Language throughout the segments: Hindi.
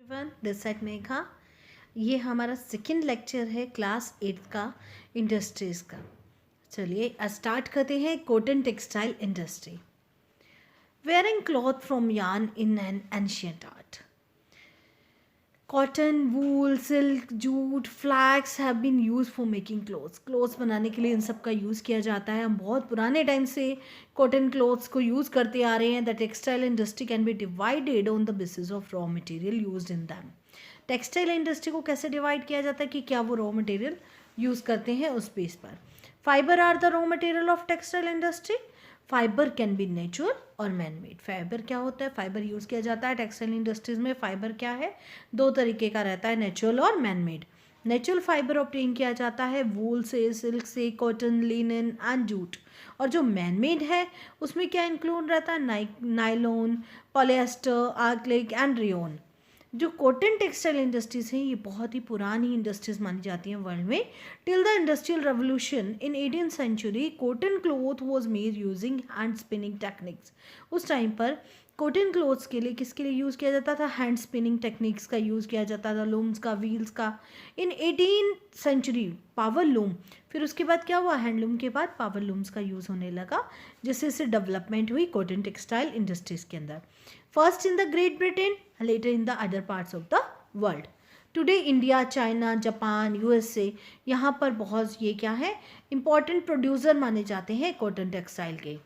Everyone, this side Megha. ये हमारा सेकंड लेक्चर है क्लास 8 का इंडस्ट्रीज़ का। चलिए स्टार्ट करते हैं। Cotton textile industry. Wearing cloth from yarn in an ancient art. Cotton, wool, silk, jute, flax have been use for making clothes. Clothes बनाने के लिए इन सब का यूज़ किया जाता है। हम बहुत पुराने टाइम से कॉटन क्लोथ्स को यूज़ करते आ रहे हैं। The textile industry can be divided on the basis of raw material used in them. Textile industry को कैसे डिवाइड किया जाता है कि क्या वो रॉ मटेरियल यूज़ करते हैं उस बेस पर। Fibre are the raw material of textile industry. Fibre can be natural और मैन मेड। फाइबर क्या होता है? फाइबर यूज़ किया जाता है टेक्सटाइल इंडस्ट्रीज में। फाइबर क्या है? दो तरीके का रहता है, नेचुरल और man made. Natural fibre obtain किया जाता है वूल से, सिल्क से, कॉटन, लिनन एंड जूट। और जो मैन मेड है उसमें क्या इंक्लूड रहता है? Nylon, polyester, acrylic and rayon. जो कॉटन टेक्सटाइल इंडस्ट्रीज हैं ये बहुत ही पुरानी इंडस्ट्रीज मानी जाती हैं वर्ल्ड में। Till the industrial revolution in 18th century cotton cloth was made using hand spinning techniques. उस टाइम पर कॉटन क्लोथ्स के लिए किसके लिए यूज़ किया जाता था? हैंड स्पिनिंग टेक्निक्स का यूज़ किया जाता था, लूम्स का, व्हील्स का। इन 18th सेंचुरी पावर लूम, फिर उसके बाद क्या हुआ? हैंडलूम के बाद पावर लूम्स का यूज़ होने लगा, जिससे इससे डेवलपमेंट हुई कॉटन टेक्सटाइल इंडस्ट्रीज के अंदर। First in the great Britain, later in the other parts of the world. Today India, China, Japan, USA, यहाँ पर बहुत ये क्या है, इंपॉर्टेंट प्रोड्यूसर माने जाते हैं कॉटन टेक्सटाइल के।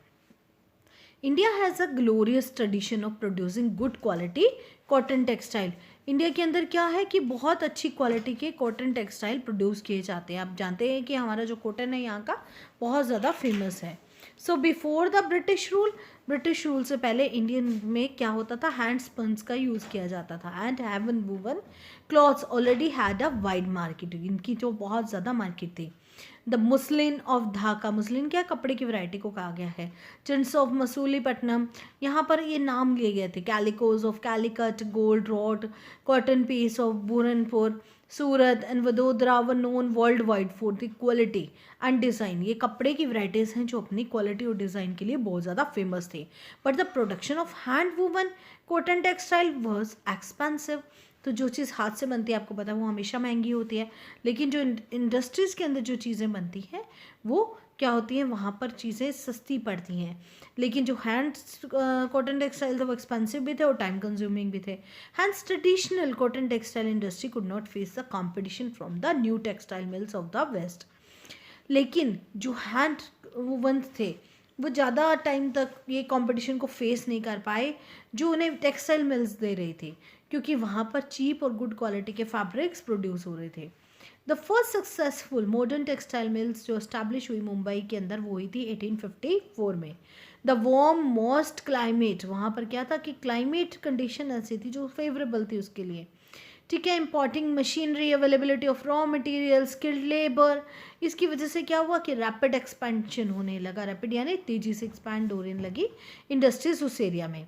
India has a glorious tradition of producing good quality cotton textile. India के अंदर क्या है कि बहुत अच्छी क्वालिटी के कॉटन टेक्सटाइल प्रोड्यूस किए जाते हैं। आप जानते हैं कि हमारा जो कॉटन है यहाँ का बहुत ज़्यादा फेमस है। So before the British rule से पहले इंडियन में क्या होता था? हैंड स्पन्स का यूज़ किया जाता था। And haven woven clothes already had a wide market. इनकी जो बहुत ज़्यादा मार्केट थी। The muslin of Dhaka, muslin क्या कपड़े की वैरायटी को कहा गया है। चिन्स ऑफ मसूलीपट्टनम, यहाँ पर ये नाम लिए गए थे। Calicoes of Calicut, gold rod, cotton piece of Burhanpur, Surat and Vadodara were known world wide for the quality and design. ये कपड़े की वैराइटीज़ हैं जो अपनी क्वालिटी और डिज़ाइन के लिए बहुत ज़्यादा फेमस थे। But the production of hand woven cotton textile was expensive. तो जो चीज़ हाथ से बनती है आपको पता है वो हमेशा महंगी होती है, लेकिन जो इंडस्ट्रीज़ के अंदर जो चीज़ें बनती हैं वो क्या होती हैं, वहाँ पर चीज़ें सस्ती पड़ती हैं। लेकिन जो हैंड कॉटन टेक्सटाइल थे वो एक्सपेंसिव भी थे और टाइम कंज्यूमिंग भी थे। Hence traditional cotton textile industry could not face the competition from the new textile mills of the west. लेकिन जो हैंड वूवन थे वो ज़्यादा टाइम तक ये कंपटीशन को फेस नहीं कर पाए जो उन्हें टेक्सटाइल मिल्स दे रही थी, क्योंकि वहाँ पर चीप और गुड क्वालिटी के फैब्रिक्स प्रोड्यूस हो रहे थे। The first successful modern textile mills जो इस्टेब्लिश हुई मुंबई के अंदर वो हुई थी 1854 में। द वार्म मॉस्ट क्लाइमेट, वहाँ पर क्या था कि क्लाइमेट कंडीशन ऐसी थी जो फेवरेबल थी उसके लिए। ठीक है, importing machinery, availability of raw material, skilled labour, इसकी वजह से क्या हुआ कि रैपिड एक्सपेंशन होने लगा। रैपिड यानी तेज़ी से एक्सपैंड होने लगी इंडस्ट्रीज उस एरिया में।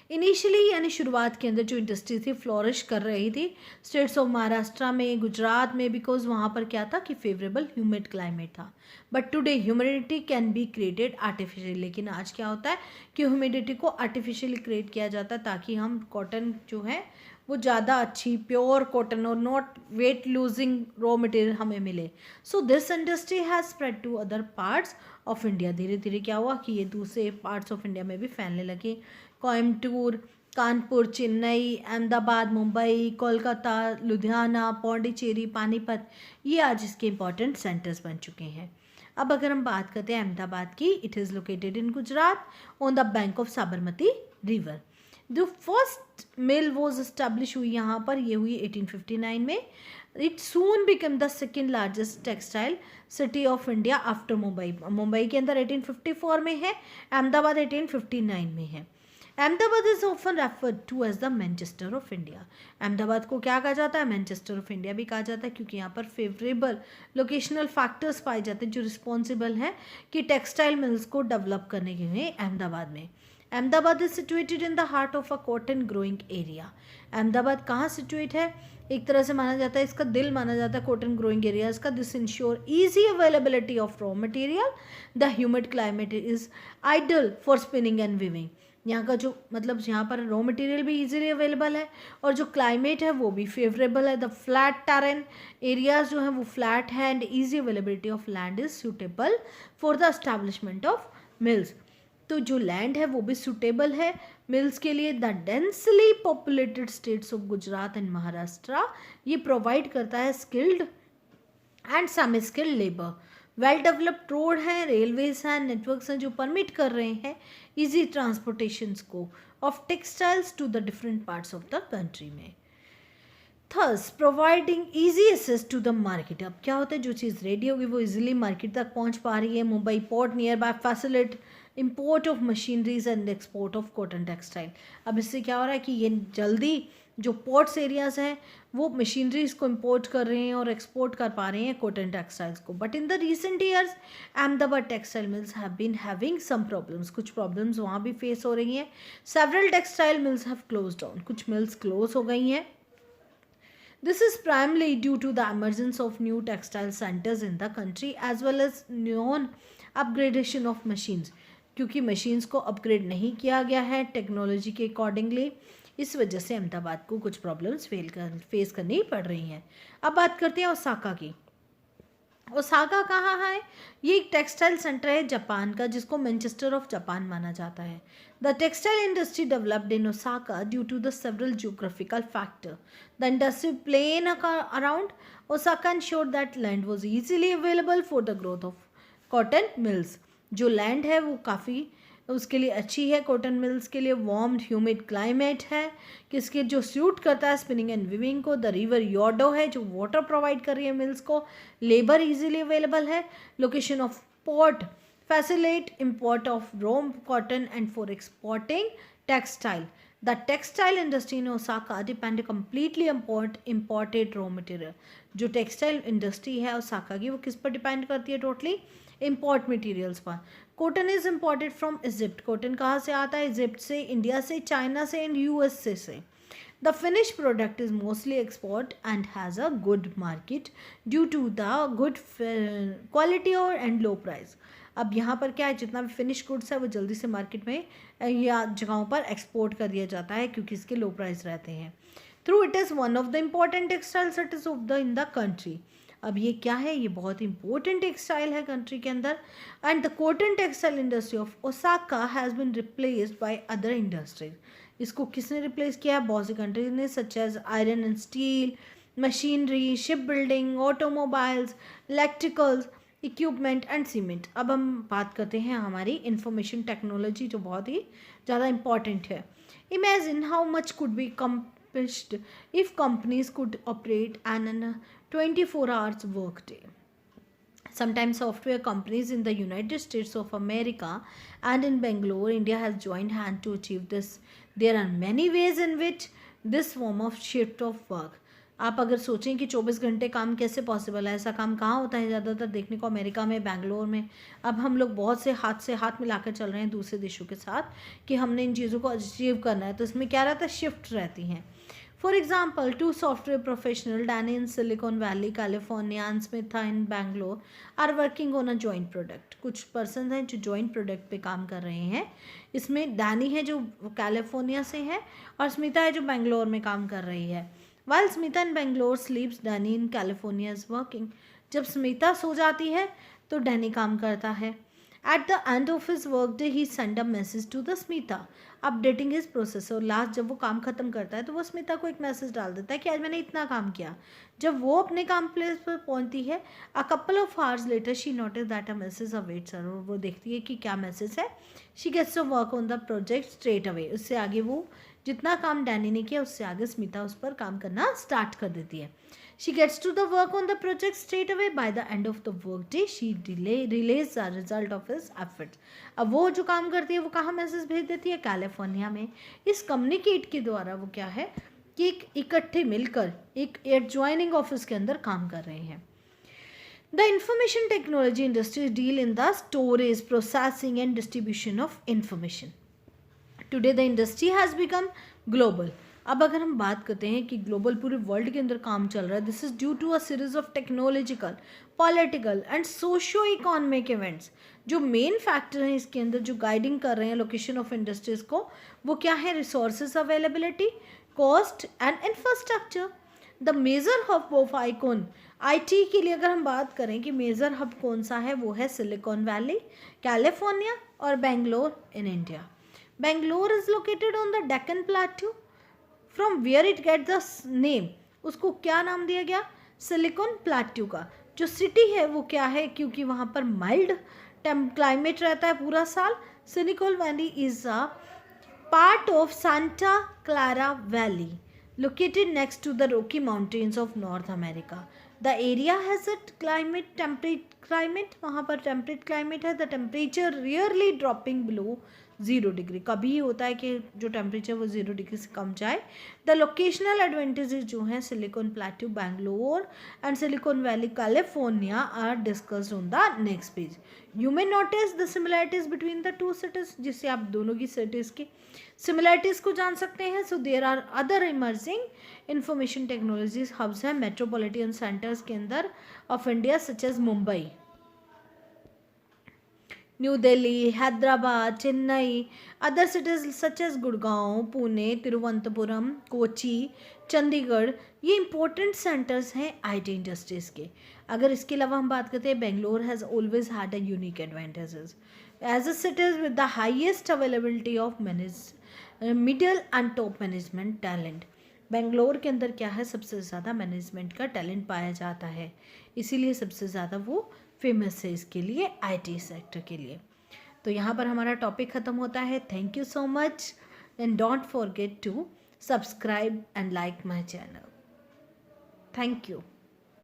इनिशियली यानी शुरुआत के अंदर जो इंडस्ट्री थी फ्लोरिश कर रही थी स्टेट्स ऑफ महाराष्ट्र में, गुजरात में, बिकॉज वहाँ पर क्या था कि फेवरेबल ह्यूमिड क्लाइमेट था। But today humidity can be created artificially, लेकिन आज क्या होता है कि ह्यूमिडिटी को आर्टिफिशियली क्रिएट किया जाता है ताकि हम कॉटन जो है वो ज़्यादा अच्छी प्योर कॉटन और not weight losing raw material हमें मिले। So this industry has spread to other parts of India. धीरे धीरे क्या हुआ कि ये दूसरे पार्ट्स ऑफ इंडिया में भी फैलने लगे। कोयम्बटूर, कानपुर, चेन्नई, अहमदाबाद, मुंबई, कोलकाता, लुधियाना, पौंडीचेरी, पानीपत, ये आज इसके इंपॉर्टेंट सेंटर्स बन चुके हैं। अब अगर हम बात करते हैं अहमदाबाद की, it is located in Gujarat on the bank of Sabarmati river. जो फर्स्ट मिल वॉज इस्टेब्लिश हुई यहाँ पर, ये हुई 1859 में। It soon become the second largest textile city of India after Mumbai. Mumbai के अंदर 1854 में है, अहमदाबाद 1859 में है। Ahmedabad is often referred to as the Manchester of India. Ahmedabad को क्या कहा जाता है? मैनचेस्टर ऑफ इंडिया भी कहा जाता है, क्योंकि यहाँ पर फेवरेबल लोकेशनल फैक्टर्स पाए जाते हैं जो रिस्पॉन्सिबल हैं कि टेक्सटाइल मिल्स को डेवलप करने के लिए अहमदाबाद में। Ahmedabad is situated in the heart of a cotton growing area. Ahmedabad कहाँ सिचुएट है? एक तरह से माना जाता है, इसका दिल माना जाता है कॉटन ग्रोइंग एरियाज का। This ensure easy availability of raw material. The humid climate is ideal for spinning and weaving. यहाँ का जो मतलब यहाँ पर रॉ मटेरियल भी इजीली अवेलेबल है और जो क्लाइमेट है वो भी फेवरेबल है। द फ्लैट टेरेन एरियाज जो है वो फ्लैट है and easy availability of land is suitable for the establishment of mills. तो जो लैंड है वो भी सूटेबल है मिल्स के लिए। The densely populated states of Gujarat and Maharashtra ये प्रोवाइड करता है skilled and semi skilled labour. Well developed road हैं, रेलवेज हैं, नेटवर्क्स हैं जो परमिट कर रहे हैं इजी ट्रांसपोर्टेशंस को of textiles to the different parts of the country में। Thus providing easy access to the market. अब क्या होता है, जो चीज़ रेडी होगी वो इजीली मार्केट तक पहुंच पा रही है। Mumbai port near by फैसिलिट import of machineries and export of cotton textile. अब इससे क्या हो रहा है कि ये जल्दी जो पोर्ट्स एरियाज हैं वो मशीनरीज को इम्पोर्ट कर रहे हैं और एक्सपोर्ट कर पा रहे हैं कॉटन टेक्सटाइल्स को। But in the recent years Ahmedabad textile mills have been having some problems. कुछ प्रॉब्लम्स वहाँ भी फेस हो रही हैं। Several textile mills have close down. कुछ मिल्स क्लोज हो गई हैं। This is primarily due to the emergence of new textile centers in the country as well as non-upgradation of machines। क्योंकि मशीन्स को अपग्रेड नहीं किया गया है टेक्नोलॉजी के अकॉर्डिंगली, इस वजह से अहमदाबाद को कुछ प्रॉब्लम्स फेस करनी पड़ रही हैं। अब बात करते हैं ओसाका की। ओसाका कहाँ है? ये एक टेक्सटाइल सेंटर है जापान का जिसको मैनचेस्टर ऑफ जापान माना जाता है। The textile industry developed in Osaka due to the several geographical factor. The industry plain around Osaka ensured that land was easily available for the growth of cotton mills। जो लैंड है वो काफ़ी उसके लिए अच्छी है कॉटन मिल्स के लिए। वार्म ह्यूमिड क्लाइमेट है किसके जो सूट करता है स्पिनिंग एंड विविंग को। द रिवर योडो है जो वाटर प्रोवाइड कर रही है मिल्स को। लेबर इजीली अवेलेबल है। Location of port facilitate import of raw cotton and for exporting textile. The textile industry in Osaka depend completely imported raw material. जो टेक्सटाइल इंडस्ट्री है ओसाका की वो किस पर डिपेंड करती है? टोटली इम्पोर्ट मटेरियल्स पर। Cotton is imported from Egypt. Cotton कहाँ से आता है? इजिप्ट से, इंडिया से, चाइना से एंड यूएसए से। The finish product is mostly export and has a good market due to the good quality और एंड लो प्राइस। अब यहाँ पर क्या है, जितना भी फिनिश गुड्स है वो जल्दी से मार्केट में या जगहों पर एक्सपोर्ट कर दिया जाता है क्योंकि इसके लो प्राइस रहते हैं। Through it is one of the important textile cities of the in the country. अब ये क्या है? ये बहुत इंपॉर्टेंट टेक्सटाइल है कंट्री के अंदर। And the cotton textile industry of Osaka has been replaced by other industries. इसको किसने रिप्लेस किया है? बहुत सी कंट्रीज ने, such as iron and steel, machinery, ship building, automobiles, electricals equipment and cement. अब हम बात करते हैं हमारी इंफॉर्मेशन टेक्नोलॉजी जो बहुत ही ज़्यादा इंपॉर्टेंट है। Imagine how much could be accomplished if companies could operate an 24 hours work day। Sometimes software companies in the United States of America and in Bangalore, India has joined hand to achieve this। There are many ways in which this form of shift of work। आप अगर सोचें कि 24 घंटे काम कैसे पॉसिबल है, ऐसा काम कहाँ होता है ज़्यादातर देखने को? अमेरिका में, बेंगलोर में। अब हम लोग बहुत से हाथ मिलाकर चल रहे हैं दूसरे देशों के साथ कि हमने इन चीज़ों को अचीव करना है। तो इसमें क्या रहता है? शिफ्ट रहती हैं। For example 2 software professional, Danny in Silicon Valley California and Smitha in Bangalore are working on a joint product. कुछ पर्सन हैं जो जॉइंट प्रोडक्ट पे काम कर रहे हैं। इसमें डैनी है जो कैलिफोर्निया से है और स्मिता है जो बेंगलोर में काम कर रही है। While Smita in Bangalore sleeps, Danny in California is working। जब स्मिता सो जाती है तो डैनी काम करता है। At the end of his work day, he send a message to the Smita, updating his process। और लास्ट जब वो काम खत्म करता है तो वो स्मिता को एक मैसेज डाल देता है कि आज मैंने इतना काम किया। जब वो अपने काम प्लेस पर पहुंचती है, a couple of hours later she noticed that a message awaits her। और वो देखती है कि क्या मैसेज है। She gets to work on the project straight away। उससे आगे वो जितना काम डैनी ने किया उससे आगे स्मिता उस पर काम करना स्टार्ट कर देती है। She gets to the work on the project straight away. By the end of the work day she release the result of his efforts. अब वो जो काम करती है वो कहाँ मैसेज भेज देती है? कैलिफोर्निया में। इस कम्युनिकेट के द्वारा वो क्या है कि एक इकट्ठे मिलकर एक एडजॉइनिंग ऑफिस के अंदर काम कर रहे हैं। The information technology industry deal in the storage, processing and distribution of information. Today the industry has become global। अब अगर हम बात करते हैं कि ग्लोबल पूरे वर्ल्ड के अंदर काम चल रहा है, this is due to a series of technological, political and socio economic events. जो मेन फैक्टर हैं इसके अंदर जो गाइडिंग कर रहे हैं लोकेशन ऑफ इंडस्ट्रीज को, वो क्या है? Resources availability, cost and infrastructure. The major hub of icon IT के लिए अगर हम बात करें कि मेजर हब कौन सा है, वो है सिलिकॉन वैली, कैलिफोर्निया और Bangalore in India. Bangalore is located on the Deccan plateau from where it get the name. उसको क्या नाम दिया गया? सिलिकॉन प्लेट्यू का। जो सिटी है वो क्या है? क्योंकि वहाँ पर माइल्ड क्लाइमेट रहता है पूरा साल। Silicon valley is a part of Santa Clara Valley, located next to the Rocky Mountains of North America. The area has a temperate climate, वहाँ पर temperate climate है. The temperature rarely dropping below 0 degree. कभी होता है कि जो टेम्परेचर वो 0 डिग्री से कम जाए. द लोकेशनल एडवांटेजेस जो हैं Silicon Plateau Bangalore and Silicon Valley California are discussed on the next page. You may notice the similarities between the two cities, जिससे आप दोनों की सिटीज की सिमिलरिटीज को जान सकते हैं. So there are other emerging information technologies hubs हैं मेट्रोपॉलिटन सेंटर्स के अंदर of India such as Mumbai, New Delhi, Hyderabad, Chennai. Other cities such as Gurgaon, Pune, Thiruvananthapuram, Kochi, Chandigarh. ये इंपॉर्टेंट सेंटर्स हैं आईटी इंडस्ट्रीज के. अगर इसके अलावा हम बात करते हैं, Bangalore has always had a unique advantages as a cities with the highest availability of middle and top management talent. Bangalore के अंदर क्या है? सबसे ज़्यादा मैनेजमेंट का टैलेंट पाया जाता है, इसीलिए सबसे ज़्यादा वो फेमस है इसके लिए, आईटी सेक्टर के लिए. तो यहाँ पर हमारा टॉपिक ख़त्म होता है. Thank you so much and don't forget to subscribe and like my channel. Thank you.